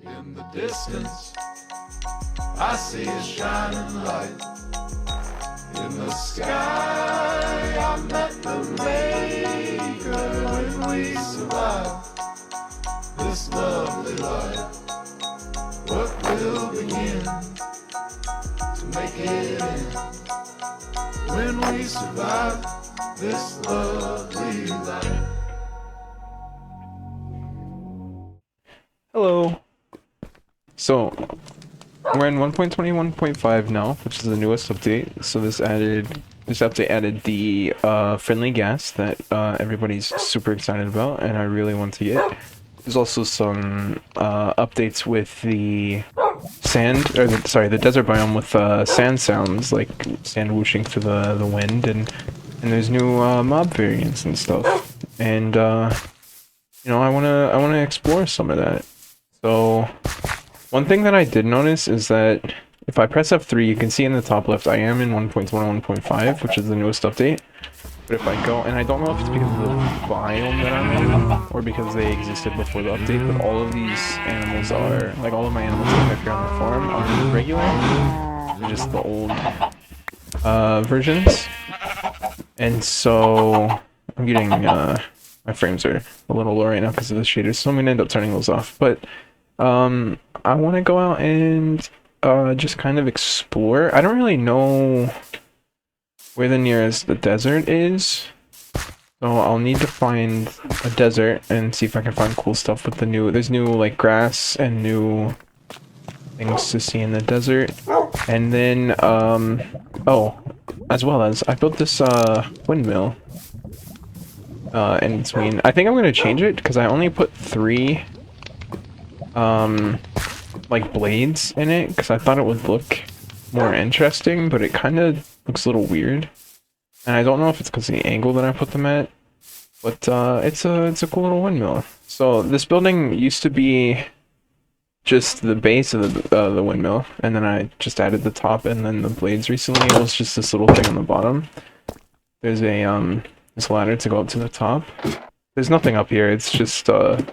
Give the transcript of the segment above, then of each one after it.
In the distance, I see a shining light. In the sky, I met the maker. When we survive this lovely life, what will begin to make it end? When we survive this lovely life. Hello. So we're in 1.21.5 now, which is the newest update. So this update added the friendly gas that everybody's super excited about, and I really want to get. There's also some updates with the sand, or the desert biome with sand sounds, like sand whooshing through the wind, and there's new mob variants and stuff. And you know, I wanna explore some of that. So, one thing that I did notice is that if I press F3, you can see in the top left, I am in 1.21.5, which is the newest update. But if I go, and I don't know if it's because of the biome that I'm in, or because they existed before the update, but all of these animals are, like all of my animals that appear on the farm are regular, they're just the old versions. And so, I'm getting, my frames are a little low right now because of the shaders, so I'm gonna end up turning those off. But I want to go out and just kind of explore. I don't really know where the nearest desert is, so I'll need to find a desert and see if I can find cool stuff with the new. There's new like grass and new things to see in the desert, and then oh, as well as I built this windmill. In between, I think I'm gonna change it because I only put 3 like blades in it because I thought it would look more interesting, but it kind of looks a little weird, and I don't know if it's because of the angle that I put them at, but it's a cool little windmill. So this building used to be just the base of the windmill, and then I just added the top and then the blades recently. It was just this little thing on the bottom. There's a this ladder to go up to the top. There's nothing up here, it's just a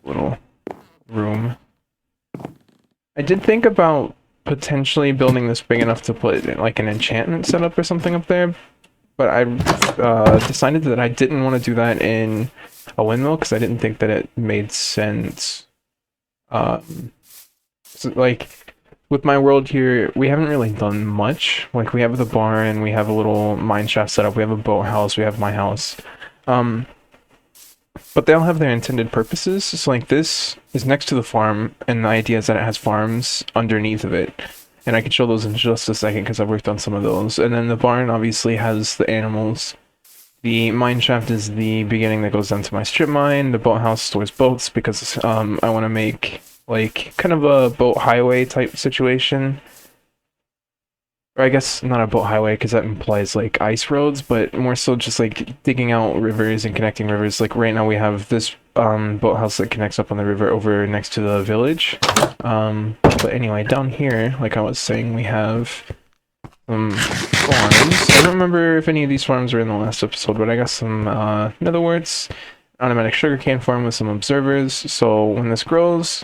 little room. I did think about potentially building this big enough to put like an enchantment setup or something up there, but I decided that I didn't want to do that in a windmill because I didn't think that it made sense. So, like, with my world here, we haven't really done much. Like, we have the barn, we have a little mine shaft set up, we have a boathouse, we have my house. But they all have their intended purposes. So, like, this is next to the farm, and the idea is that it has farms underneath of it. And I can show those in just a second because I've worked on some of those. And then the barn obviously has the animals. The mine shaft is the beginning that goes down to my strip mine. The boathouse stores boats because I want to make like kind of a boat highway type situation. Or I guess not a boat highway because that implies like ice roads, but more so just like digging out rivers and connecting rivers. Like right now we have this boathouse that connects up on the river over next to the village. But anyway, down here, like I was saying, we have some farms. I don't remember if any of these farms were in the last episode, but I got some netherworts, automatic sugarcane farm with some observers. So when this grows,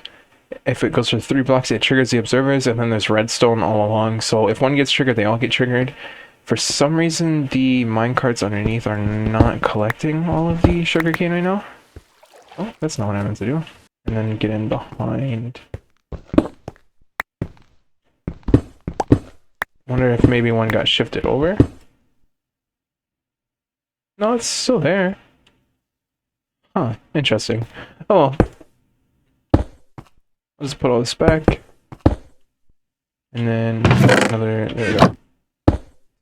if it goes for 3 blocks, it triggers the observers, and then there's redstone all along. So if one gets triggered, they all get triggered. For some reason, the minecarts underneath are not collecting all of the sugarcane right now. Oh, that's not what I meant to do. And then get in behind. Wonder if maybe one got shifted over. No, it's still there. Huh, interesting. Oh. Let's put all this back. And then another, there we go.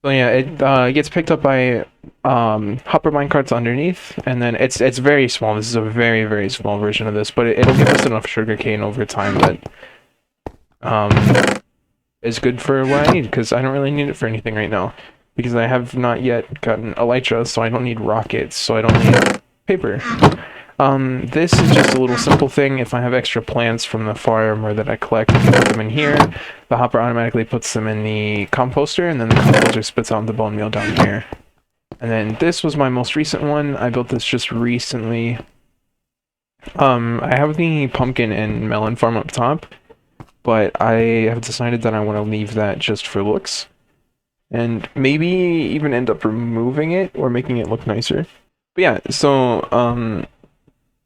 So yeah, it gets picked up by hopper minecarts underneath, and then it's very small. This is a very, very small version of this, but it'll give us enough sugarcane over time that is good for what I need, because I don't really need it for anything right now. Because I have not yet gotten elytra, so I don't need rockets, so I don't need paper. This is just a little simple thing. If I have extra plants from the farm or that I collect, I can put them in here. The hopper automatically puts them in the composter, and then the composter spits out the bone meal down here. And then this was my most recent one. I built this just recently. I have the pumpkin and melon farm up top, but I have decided that I want to leave that just for looks, and maybe even end up removing it or making it look nicer. But yeah, so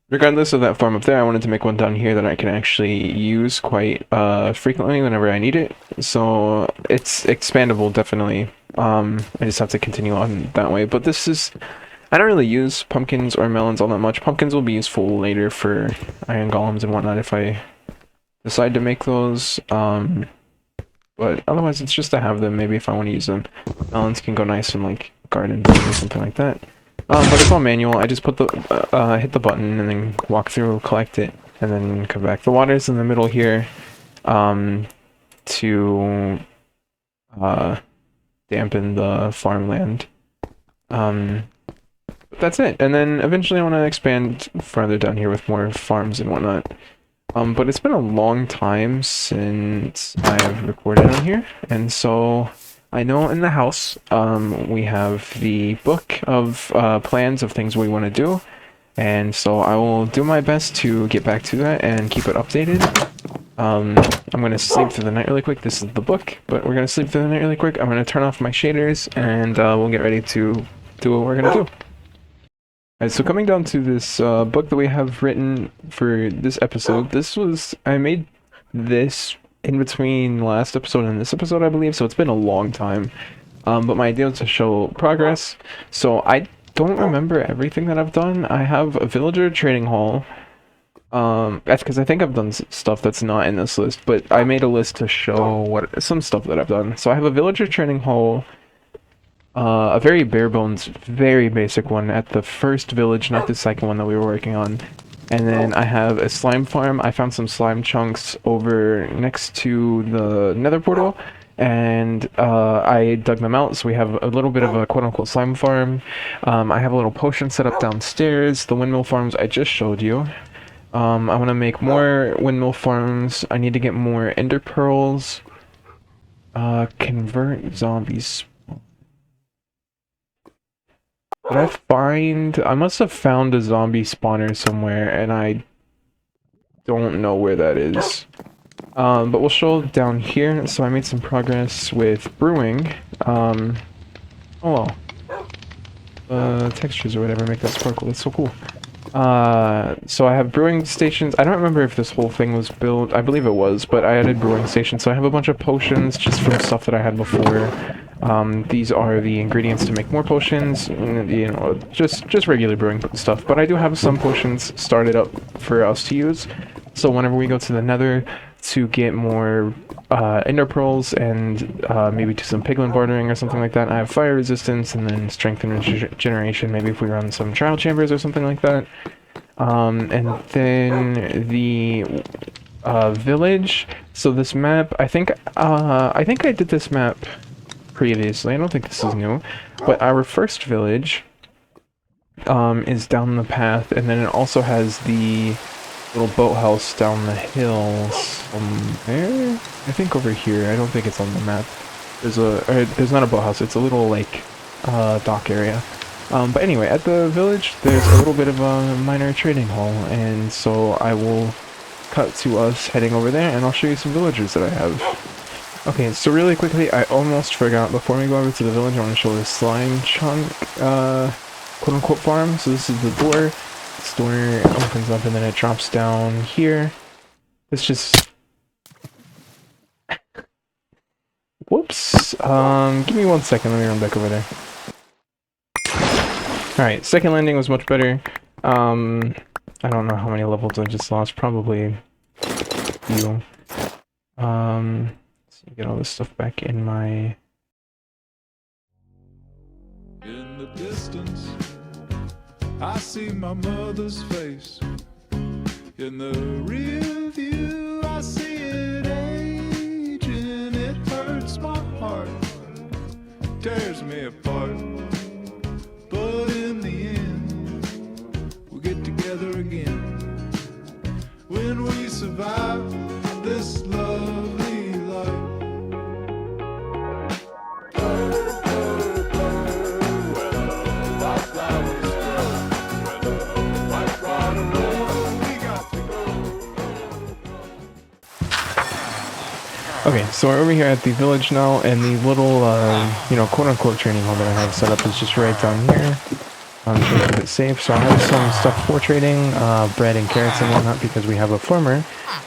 regardless of that farm up there, I wanted to make one down here that I can actually use quite frequently whenever I need it. So it's expandable, definitely. I just have to continue on that way. But this is, I don't really use pumpkins or melons all that much. Pumpkins will be useful later for iron golems and whatnot if I decide to make those. But otherwise it's just to have them, maybe if I want to use them. Melons can go nice in like garden beds or something like that. But it's all manual. I just put the hit the button and then walk through, collect it, and then come back. The water's in the middle here, to dampen the farmland. But that's it. And then eventually I want to expand further down here with more farms and whatnot. But it's been a long time since I've recorded on here, and so I know in the house, we have the book of plans of things we want to do, and so I will do my best to get back to that and keep it updated. I'm going to sleep through the night really quick. This is the book, but we're going to sleep through the night really quick. I'm going to turn off my shaders, and we'll get ready to do what we're going to do. Alright, so coming down to this book that we have written for this episode, I made this in between last episode and this episode, I believe, so it's been a long time. But my idea was to show progress. So I don't remember everything that I've done. I have a villager trading hall. That's because I think I've done stuff that's not in this list, but I made a list to show some stuff that I've done. So I have a villager trading hall, a very bare bones, very basic one at the first village, not the second one that we were working on. And then I have a slime farm. I found some slime chunks over next to the nether portal, and I dug them out, so we have a little bit of a quote-unquote slime farm. I have a little potion set up downstairs. The windmill farms I just showed you. I want to make more windmill farms. I need to get more ender pearls. Convert zombies. Did I must have found a zombie spawner somewhere, and I don't know where that is. But we'll show down here. So I made some progress with brewing. Oh well. Textures or whatever make that sparkle. That's so cool. So I have brewing stations. I don't remember if this whole thing was built. I believe it was, but I added brewing stations. So I have a bunch of potions just from stuff that I had before. These are the ingredients to make more potions, you know, just regular brewing stuff. But I do have some potions started up for us to use. So whenever we go to the nether to get more ender pearls and maybe do some piglin bartering or something like that, I have fire resistance and then strength and regeneration, maybe if we run some trial chambers or something like that. And then the village. So this map, I think I did this map previously. I don't think this is new, but our first village is down the path, and then it also has the little boathouse down the hill somewhere. I think over here. I don't think it's on the map. There's not a boathouse. It's a little like dock area. But anyway, at the village, there's a little bit of a minor trading hall, and so I will cut to us heading over there, and I'll show you some villagers that I have. Okay, so really quickly, I almost forgot, before we go over to the village, I want to show this slime chunk, quote-unquote farm. So this is the door. This door opens up and then it drops down here. It's just... Whoops. Give me 1 second, let me run back over there. Alright, second landing was much better. I don't know how many levels I just lost, probably a few. Get all this stuff back in my... In the distance, I see my mother's face. In the rear view, I see it aging. It hurts my heart, tears me apart. But in the end, we'll get together again. When we survive this lovely life. Where the white flowers grow, where the white water rolls. Okay, so we're over here at the village now, and the little, you know, quote-unquote training hall that I have set up is just right down here. I'm trying to keep it safe, so I have some stuff for trading, bread and carrots and whatnot, because we have a farmer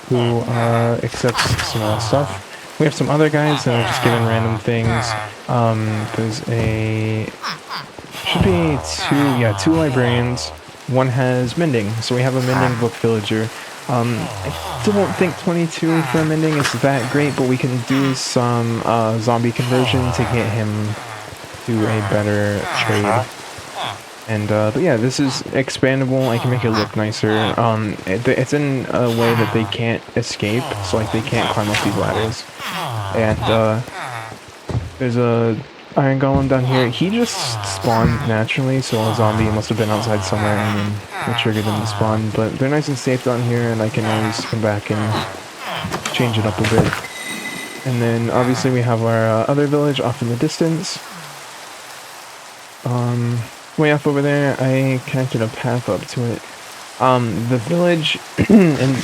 who accepts some stuff. We have some other guys that are just giving random things. There's should be two librarians. One has mending, so we have a mending book villager. I don't think 22 for mending is that great, but we can do some zombie conversion to get him to a better trade. And but yeah, this is expandable. I can make it look nicer. It's in a way that they can't escape, so like they can't climb up these ladders. And there's a iron golem down here. He just spawned naturally, so a zombie must have been outside somewhere and then it triggered them to spawn. But they're nice and safe down here, and I can always come back and change it up a bit. And then obviously we have our other village off in the distance. Way off over there, I connected a path up to it. The village and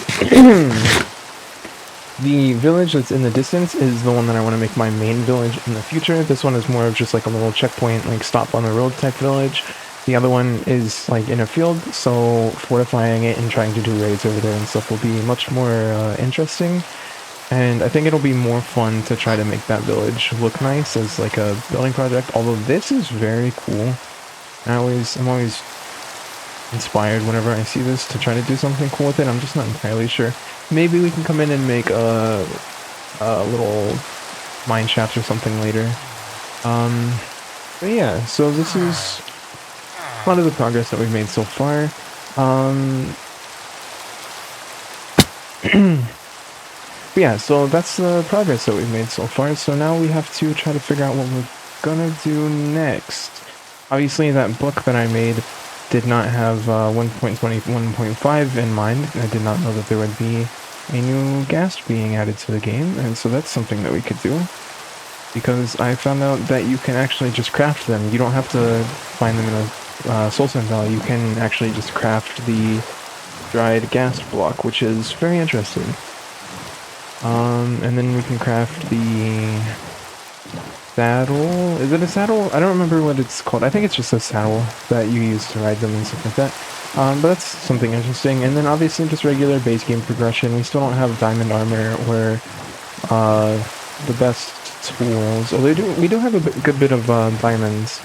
the village that's in the distance is the one that I want to make my main village in the future. This one is more of just like a little checkpoint, like stop on the road type village. The other one is like in a field, so fortifying it and trying to do raids over there and stuff will be much more interesting. And I think it'll be more fun to try to make that village look nice as like a building project, although this is very cool. I'm always inspired whenever I see this to try to do something cool with it. I'm just not entirely sure. Maybe we can come in and make a little mine shaft or something later. But yeah, so this is a lot of the progress that we've made so far. But yeah, so that's the progress that we've made so far. So now we have to try to figure out what we're gonna do next. Obviously, that book that I made did not have 1.20, 1.5 in mind. I did not know that there would be a new ghast being added to the game, and so that's something that we could do. Because I found out that you can actually just craft them. You don't have to find them in a Soul Sand Valley. You can actually just craft the dried ghast block, which is very interesting. And then we can craft the saddle. Is it a saddle? I don't remember what it's called. I think it's just a saddle that you use to ride them and stuff like that. But that's something interesting. And then obviously just regular base game progression. We still don't have diamond armor or the best tools. Although we do have a good bit of diamonds.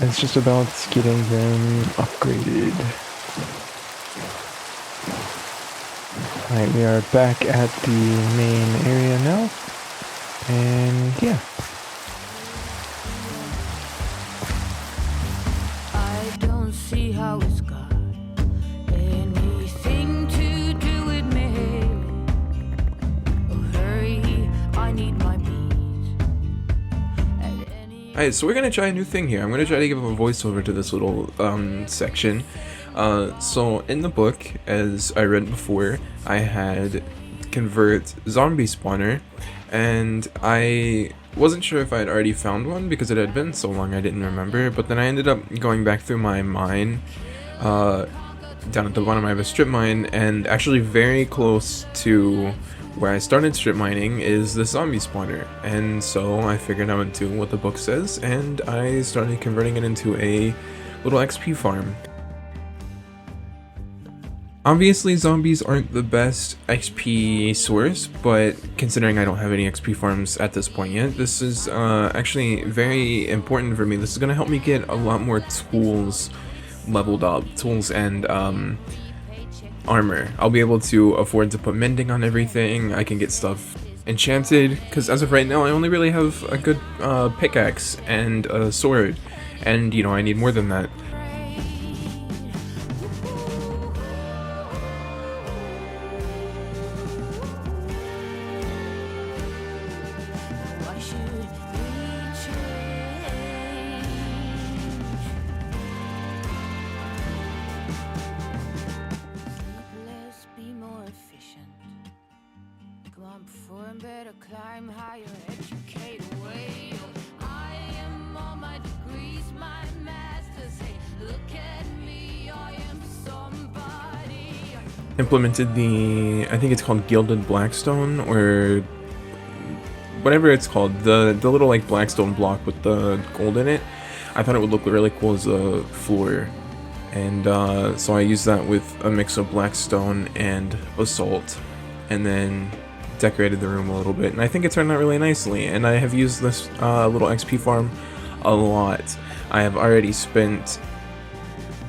It's just about getting them upgraded. Alright, we are back at the main area now. And yeah. I don't see how it's got anything to do with me. Oh, hurry, I need my beats. Alright, so we're gonna try a new thing here. I'm gonna try to give a voiceover to this little section. So in the book, as I read before, I had convert zombie spawner, and I wasn't sure if I had already found one because it had been so long I didn't remember, but then I ended up going back through my mine, down at the bottom I have a strip mine, and actually very close to where I started strip mining is the zombie spawner, and so I figured I would do what the book says, and I started converting it into a little XP farm. Obviously, zombies aren't the best XP source, but considering I don't have any XP farms at this point yet, this is actually very important for me. This is going to help me get a lot more tools leveled up, tools and armor. I'll be able to afford to put mending on everything. I can get stuff enchanted, because as of right now, I only really have a good pickaxe and a sword, and you know, I need more than that. Climb higher, educate away. I am all my degrees, my masters say, look at me, I am somebody. Implemented the, I think it's called Gilded Blackstone, or whatever it's called, the little like black stone block with the gold in it. I thought it would look really cool as a floor, and so I used that with a mix of black stone and basalt, and then decorated the room a little bit, and I think it turned out really nicely. And I have used this little XP farm a lot. I have already spent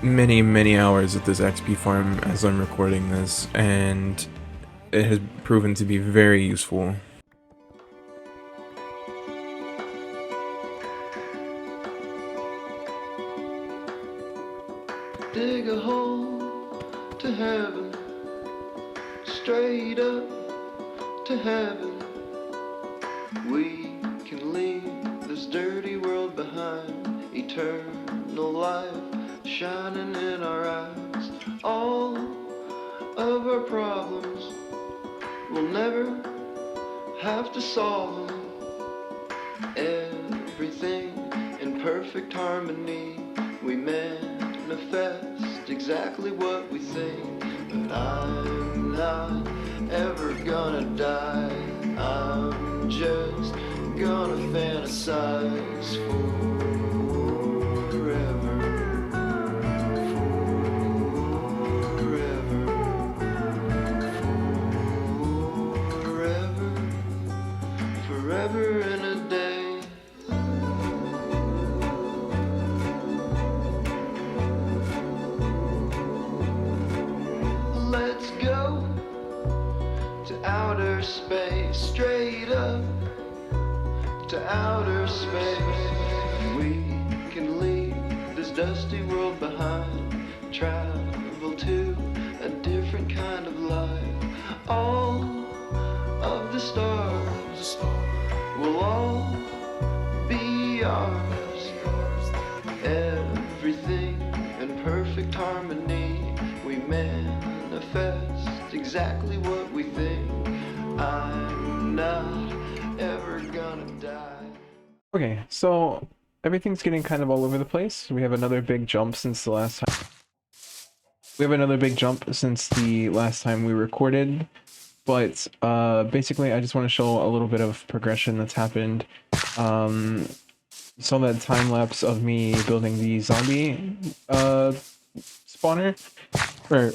many hours at this XP farm as I'm recording this, and it has proven to be very useful. Dig a hole to heaven, straight up to heaven. We can leave this dirty world behind, eternal life shining in our eyes. All of our problems, we'll never have to solve them. Everything in perfect harmony, we manifest exactly what we think. But I'm not ever gonna die, I'm just gonna fantasize forever, forever and a day. Let's go to outer space, straight up to outer space. We can leave this dusty world behind, travel to a different kind of life. All of the stars will all be ours. Everything in perfect harmony, we manifest exactly what we think. I'm not ever gonna die. Okay, so everything's getting kind of all over the place. We have another big jump since the last time. We recorded, but basically I just want to show a little bit of progression that's happened. You saw that time lapse of me building the zombie spawner, or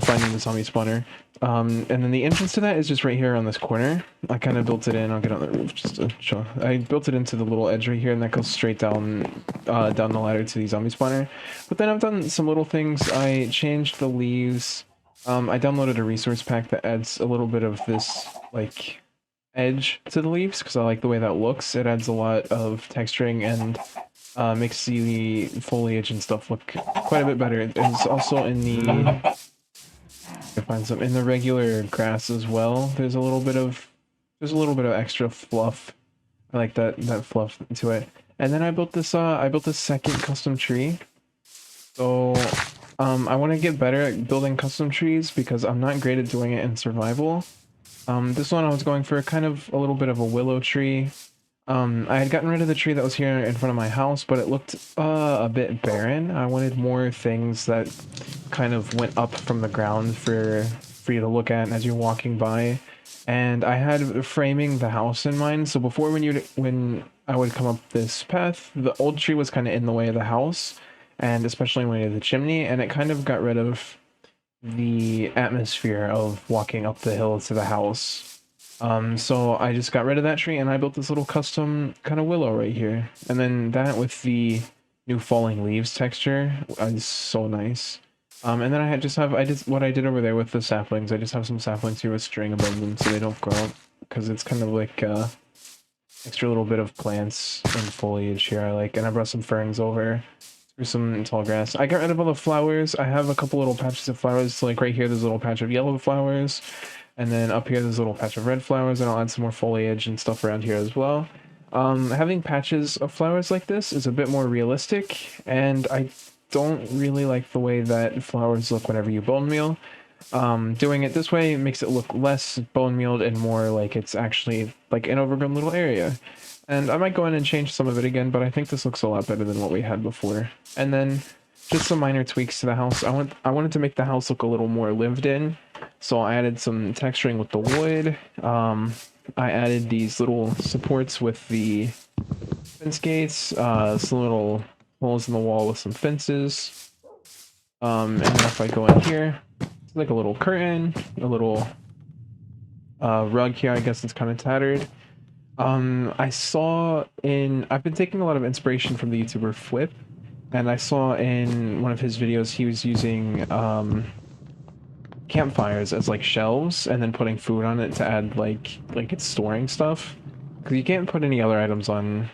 finding the zombie spawner. And then the entrance to that is just right here on this corner. I kind of built it in. I'll get on the roof just to show. I built it into the little edge right here, and that goes straight down down the ladder to the zombie spawner. But then I've done some little things. I changed the leaves. I downloaded a resource pack that adds a little bit of this like edge to the leaves because I like the way that looks. It adds a lot of texturing and makes the foliage and stuff look quite a bit better. It's also in the find some in the regular grass as well. There's a little bit of extra fluff. I like that fluff to it. And then I built this second custom tree. So I want to get better at building custom trees because I'm not great at doing it in survival. This one I was going for kind of a little bit of a willow tree. I had gotten rid of the tree that was here in front of my house, but it looked a bit barren. I wanted more things that kind of went up from the ground for you to look at as you're walking by. And I had framing the house in mind. So before when I would come up this path, the old tree was kind of in the way of the house, and especially when you had the chimney, and it kind of got rid of the atmosphere of walking up the hill to the house. So I just got rid of that tree and I built this little custom kind of willow right here. And then that with the new falling leaves texture is so nice. And then I did what I did over there with the saplings. I just have some saplings here with string above them so they don't grow up, because it's kind of like extra little bit of plants and foliage here I like. And I brought some ferns over through some tall grass. I got rid of all the flowers. I have a couple little patches of flowers. So like right here there's a little patch of yellow flowers. And then up here, there's a little patch of red flowers, and I'll add some more foliage and stuff around here as well. Having patches of flowers like this is a bit more realistic, and I don't really like the way that flowers look whenever you bone meal. Doing it this way makes it look less bone mealed and more like it's actually like an overgrown little area. And I might go in and change some of it again, but I think this looks a lot better than what we had before. And then just some minor tweaks to the house. I wanted to make the house look a little more lived in. So I added some texturing with the wood, I added these little supports with the fence gates, some little holes in the wall with some fences. And then if I go in here, it's like a little curtain, a little rug here. I guess it's kind of tattered. I've been taking a lot of inspiration from the YouTuber Flip, and I saw in one of his videos he was using campfires as like shelves and then putting food on it to add like it's storing stuff, because you can't put any other items on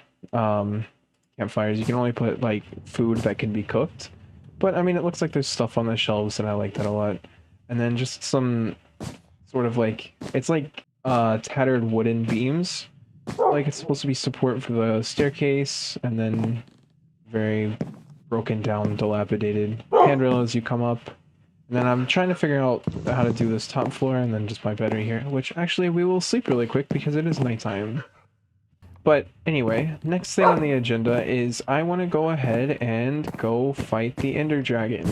campfires. You can only put like food that can be cooked. But I mean, it looks like there's stuff on the shelves, and I like that a lot. And then just some sort of like, it's like tattered wooden beams, like it's supposed to be support for the staircase, and then very broken down, dilapidated handrail as you come up. And then I'm trying to figure out how to do this top floor, and then just my bed right here, which actually we will sleep really quick because it is nighttime. But anyway, next thing on the agenda is I want to go ahead and go fight the Ender Dragon.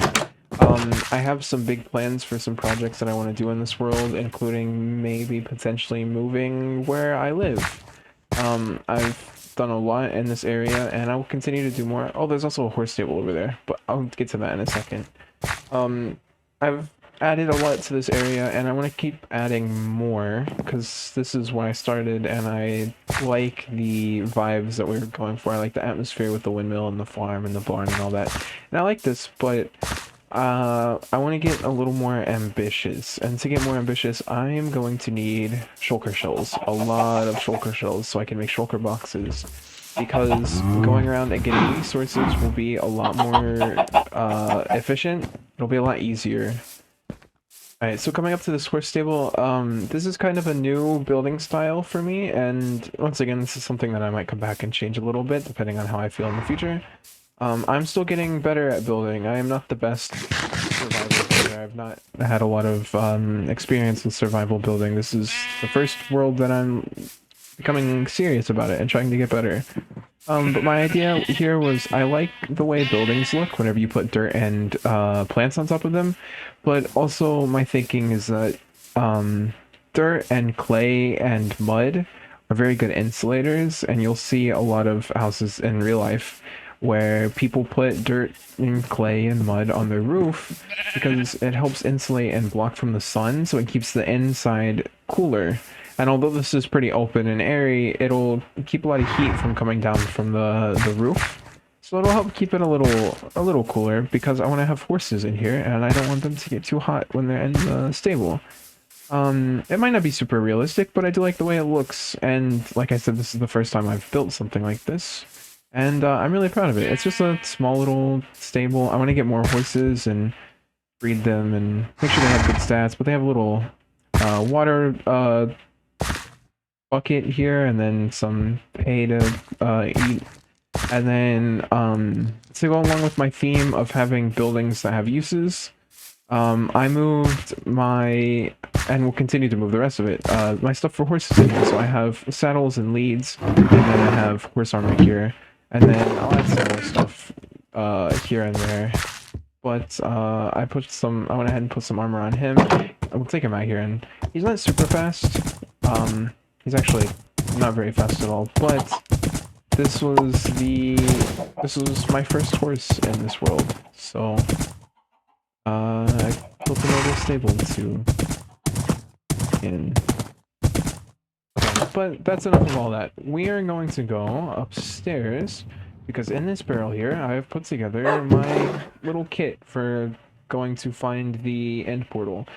I have some big plans for some projects that I want to do in this world, including maybe potentially moving where I live. I've done a lot in this area, and I will continue to do more. Oh, there's also a horse stable over there, but I'll get to that in a second. I've added a lot to this area, and I want to keep adding more, because this is where I started, and I like the vibes that we were going for. I like the atmosphere with the windmill and the farm and the barn and all that. And I like this, but I want to get a little more ambitious, and to get more ambitious, I am going to need shulker shells, a lot of shulker shells, so I can make shulker boxes, because going around and getting resources will be a lot more efficient. It'll be a lot easier. Alright, so coming up to this horse stable, this is kind of a new building style for me, and once again, this is something that I might come back and change a little bit, depending on how I feel in the future. I'm still getting better at building. I am not the best survival builder. I've not had a lot of experience with survival building. This is the first world that I'm becoming serious about it and trying to get better. But my idea here was, I like the way buildings look whenever you put dirt and plants on top of them, but also my thinking is that dirt and clay and mud are very good insulators, and you'll see a lot of houses in real life where people put dirt and clay and mud on their roof because it helps insulate and block from the sun, so it keeps the inside cooler. And although this is pretty open and airy, it'll keep a lot of heat from coming down from the roof. So it'll help keep it a little cooler, because I want to have horses in here, and I don't want them to get too hot when they're in the stable. It might not be super realistic, but I do like the way it looks, and like I said, this is the first time I've built something like this. And I'm really proud of it. It's just a small little stable. I want to get more horses and breed them and make sure they have good stats, but they have a little water bucket here, and then some hay to eat. And then to go along with my theme of having buildings that have uses, I moved my, and will continue to move the rest of it, my stuff for horses in here. So I have saddles and leads, and then I have horse armor here. And then I'll add some more stuff here and there. But I went ahead and put some armor on him. We'll take him out here, and he's not super fast. He's actually not very fast at all, but this was my first horse in this world. So I built another stable to in. But that's enough of all that. We are going to go upstairs, because in this barrel here, I have put together my little kit for going to find the end portal.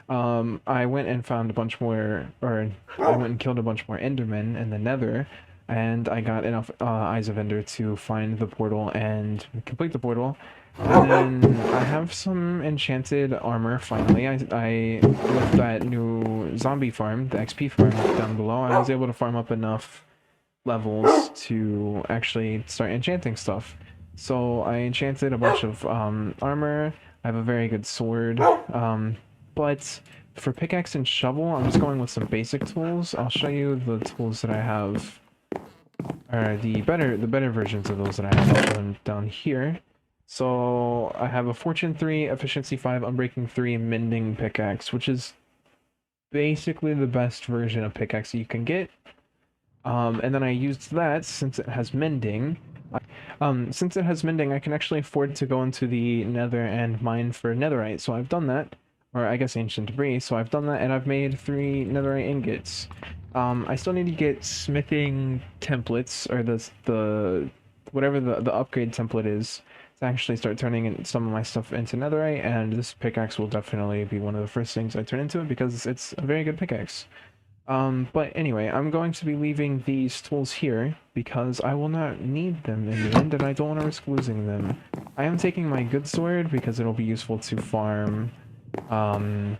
I went and found a bunch more, or I went and killed a bunch more Endermen in the Nether, and I got enough Eyes of Ender to find the portal and complete the portal. And then I have some enchanted armor finally. I with that new zombie farm, the XP farm down below, I was able to farm up enough levels to actually start enchanting stuff. So I enchanted a bunch of armor. I have a very good sword. But for pickaxe and shovel, I'm just going with some basic tools. I'll show you the tools that I have, or the better versions of those that I have. I'll show them down here. So I have a Fortune 3, Efficiency 5, Unbreaking 3, Mending pickaxe, which is basically the best version of pickaxe you can get. And then I used that since it has mending. Since it has mending, I can actually afford to go into the nether and mine for netherite. So I've done that, or I guess ancient debris. So I've done that, and I've made 3 netherite ingots. I still need to get smithing templates, or the whatever the upgrade template is, to actually start turning some of my stuff into netherite. And this pickaxe will definitely be one of the first things I turn into it because it's a very good pickaxe. But anyway, I'm going to be leaving these tools here because I will not need them in the end and I don't want to risk losing them. I am taking my good sword because it'll be useful to farm, ender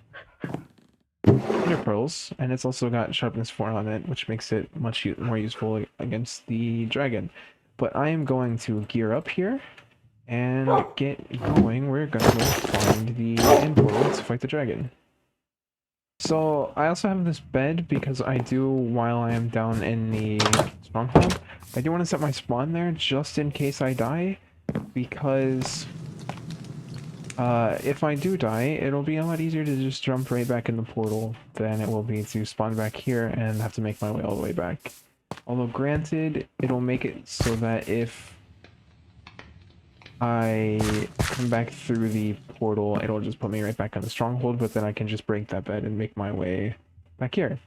pearls, and it's also got sharpness 4 on it, which makes it much more useful against the dragon. But I am going to gear up here and get going. We're gonna go find the end portal to fight the dragon. So, I also have this bed because I do, while I am down in the stronghold, I do want to set my spawn there just in case I die, because if I do die, it'll be a lot easier to just jump right back in the portal than it will be to spawn back here and have to make my way all the way back. Although granted, it'll make it so that if I come back through the portal, it'll just put me right back on the stronghold, but then I can just break that bed and make my way back here.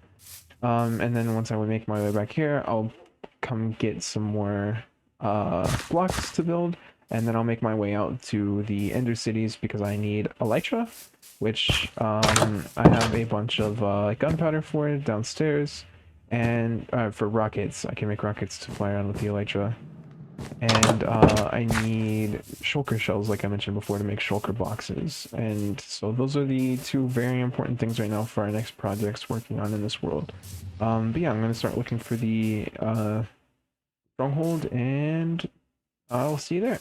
And then once I would make my way back here, I'll come get some more blocks to build, and then I'll make my way out to the Ender Cities because I need Elytra, which I have a bunch of gunpowder for it downstairs, and for rockets, I can make rockets to fly around with the Elytra. And I need shulker shells, like I mentioned before, to make shulker boxes. And so those are the 2 very important things right now for our next projects working on in this world. But yeah, I'm going to start looking for the stronghold, and I'll see you there.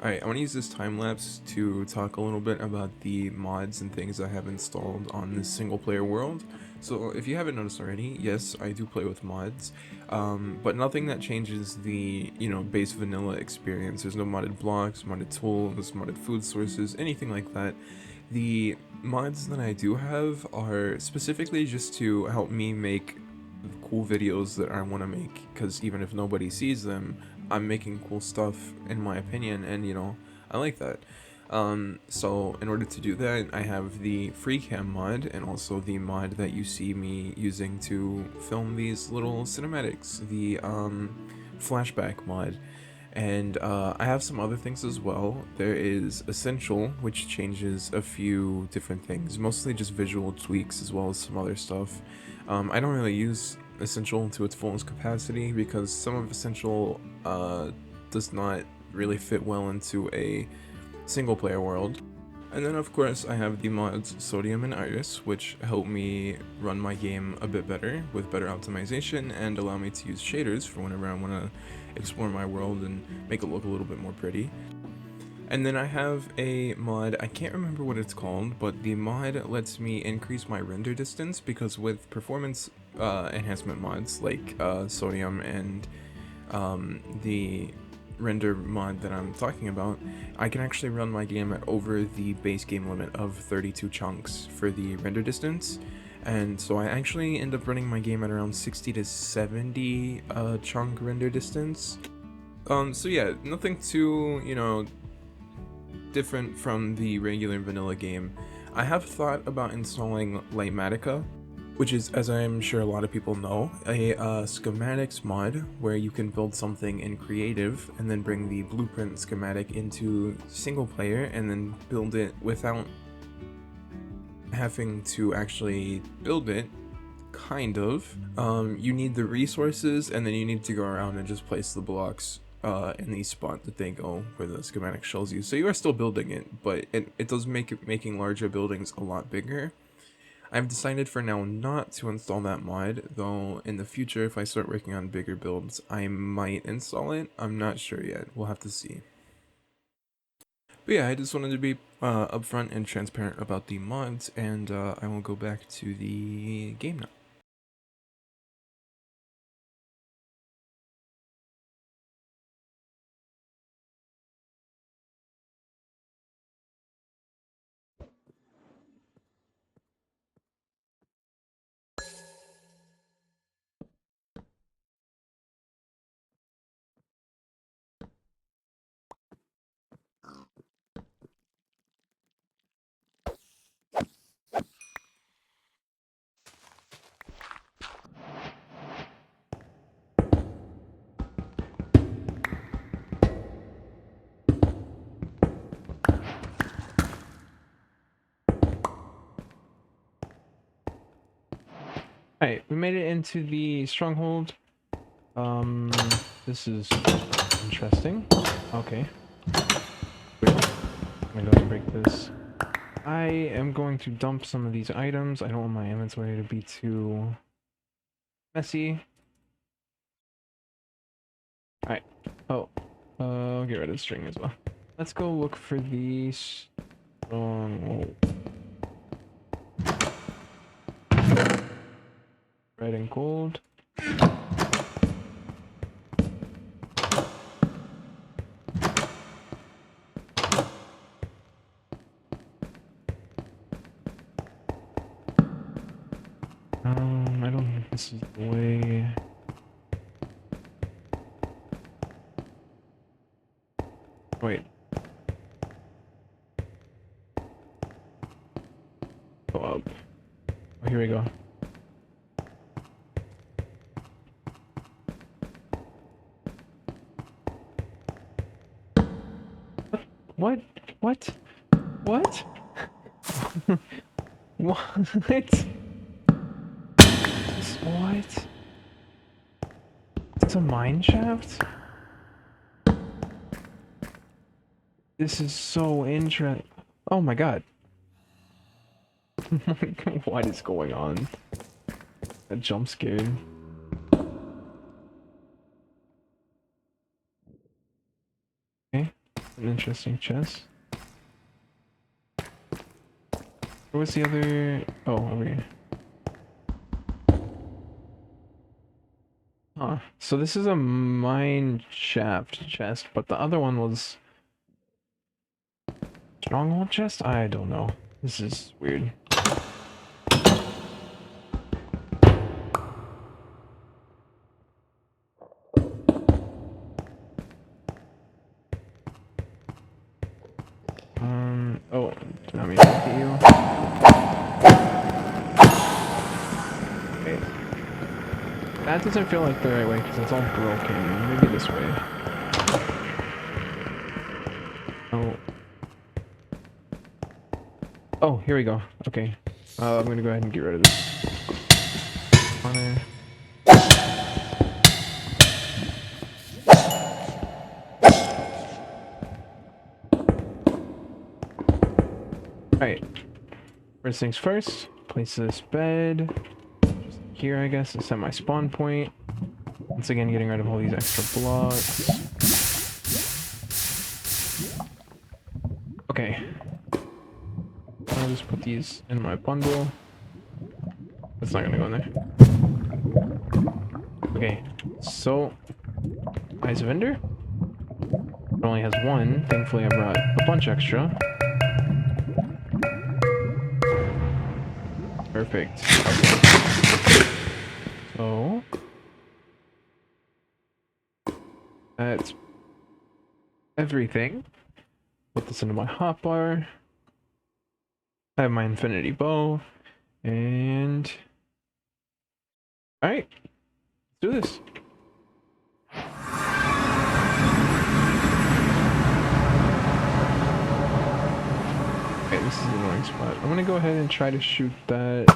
Alright, I want to use this time lapse to talk a little bit about the mods and things I have installed on this single player world. So if you haven't noticed already, yes, I do play with mods, but nothing that changes the, base vanilla experience. There's no modded blocks, modded tools, modded food sources, anything like that. The mods that I do have are specifically just to help me make cool videos that I want to make, because even if nobody sees them, I'm making cool stuff in my opinion, and I like that. So in order to do that, I have the FreeCam mod and also the mod that you see me using to film these little cinematics, the flashback mod. And I have some other things as well. There is Essential, which changes a few different things, mostly just visual tweaks as well as some other stuff. I don't really use Essential to its fullest capacity because some of Essential does not really fit well into a single player world. And then of course I have the mods Sodium and Iris, which help me run my game a bit better with better optimization and allow me to use shaders for whenever I want to explore my world and make it look a little bit more pretty. And then I have a mod, I can't remember what it's called, but the mod lets me increase my render distance because with performance enhancement mods like Sodium and the render mod that I'm talking about, I can actually run my game at over the base game limit of 32 chunks for the render distance. And so I actually end up running my game at around 60 to 70 chunk render distance. So yeah, nothing too, different from the regular vanilla game. I have thought about installing Lightmatica, which is, as I'm sure a lot of people know, a schematics mod where you can build something in creative and then bring the blueprint schematic into single player and then build it without having to actually build it, kind of. You need the resources and then you need to go around and just place the blocks in the spot that they go where the schematic shows you. So you are still building it, but it does make making larger buildings a lot bigger. I've decided for now not to install that mod, though in the future if I start working on bigger builds, I might install it. I'm not sure yet. We'll have to see. But yeah, I just wanted to be upfront and transparent about the mods, and I will go back to the game now. Alright, we made it into the stronghold. This is interesting. Okay. I'm gonna go ahead and break this. I am going to dump some of these items. I don't want my inventory to be too messy. Alright. Oh. I'll get rid of the string as well. Let's go look for the stronghold. Red and gold. I don't think this is the way. Wait. Go up. Oh, here we go. What? What? What? What? What? It's a mine shaft? This is so interesting. Oh my god. What is going on? That jump scared. Okay, an interesting chest. Where was the other? Oh, over here. Huh. So this is a mine shaft chest, but the other one was stronghold chest? I don't know. This is weird. Oh, did not mean to look at you. Okay. That doesn't feel like the right way because it's all broken. Maybe this way. Oh. Oh, here we go. Okay. I'm gonna go ahead and get rid of this. Honor. Alright. First things first, place this bed just here, I guess, to set my spawn point. Once again, getting rid of all these extra blocks. Okay. I'll just put these in my bundle. That's not gonna go in there. Okay, so Eyes of Ender. It only has one. Thankfully, I brought a bunch extra. Perfect. Okay. So that's everything. Put this into my hotbar. I have my infinity bow, and all right, let's do this. Okay, this is the annoying spot. I'm gonna go ahead and try to shoot that.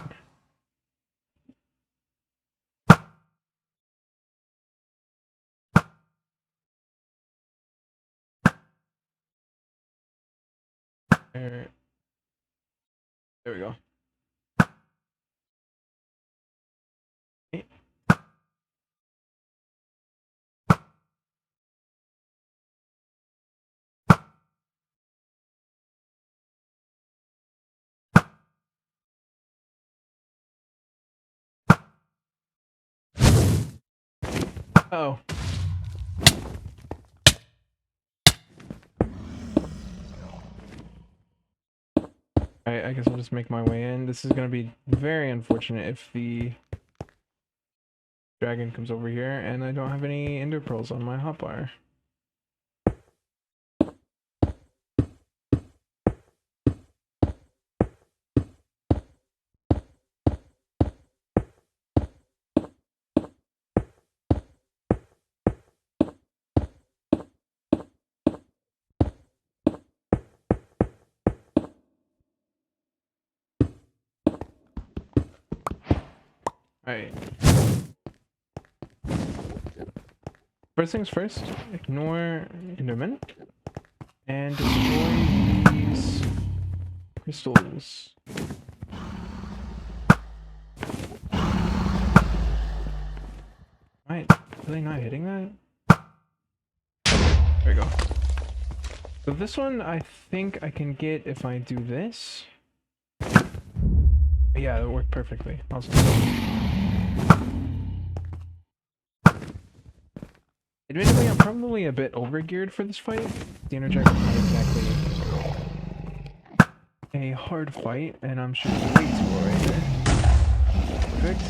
There we go. Oh. Alright, I guess I'll just make my way in. This is gonna be very unfortunate if the dragon comes over here and I don't have any ender pearls on my hotbar. Alright. First things first, ignore Enderman and destroy these crystals. Right, are they not hitting that? There we go. So this one I think I can get if I do this. Yeah, it worked perfectly. I'll just do that. Admittedly, I'm probably a bit overgeared for this fight. The Ender Dragon's not exactly a hard fight, and I'm shooting way too low right there. Perfect.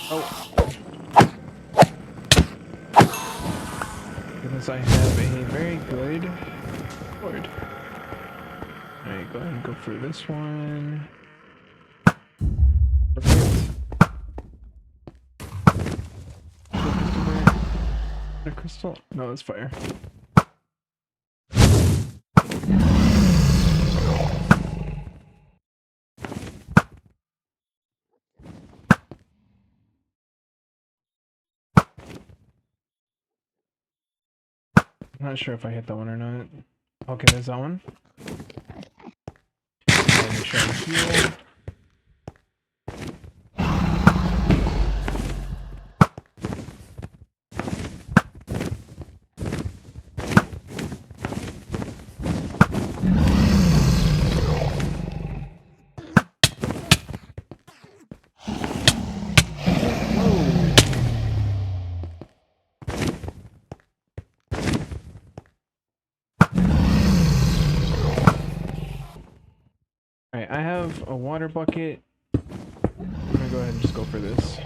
Oh. Goodness, I have a very good sword. Alright, go ahead and go for this one. Perfect. A crystal? No, it's fire. I'm not sure if I hit that one or not. Okay, there's that one. Make sure I heal. Alright, I have a water bucket. I'm gonna go ahead and just go for this.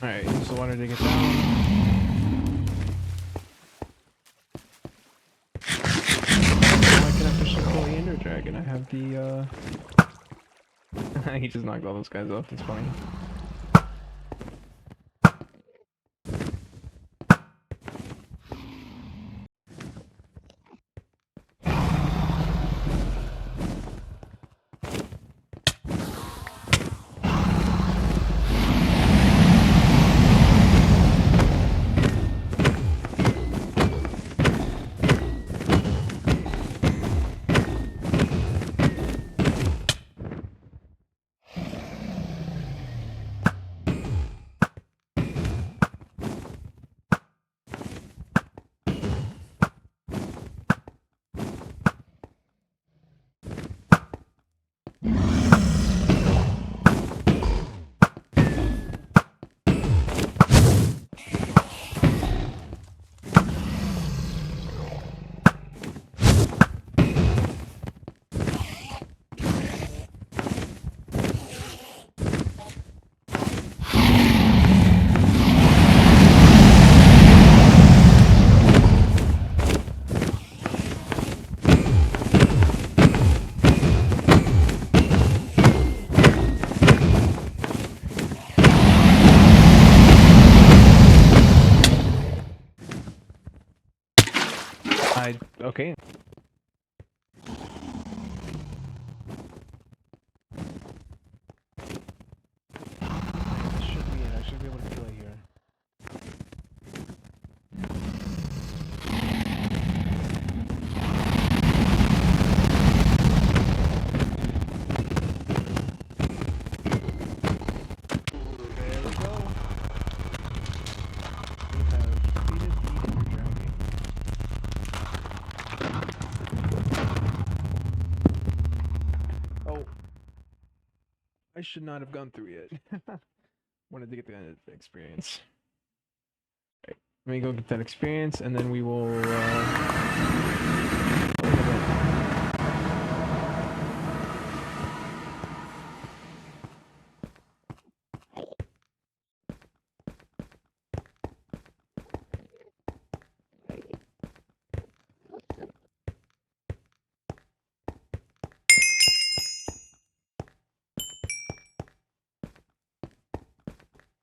Alright, use the water to get down. I can officially call the Ender Dragon. I have the, he just knocked all those guys off, that's funny. Okay. I should not have gone through it. Wanted to get the experience. Right. Let me go get that experience, and then we will.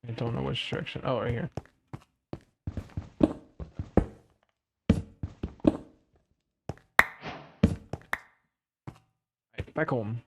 I don't know which direction. Oh, right here. Right, back home.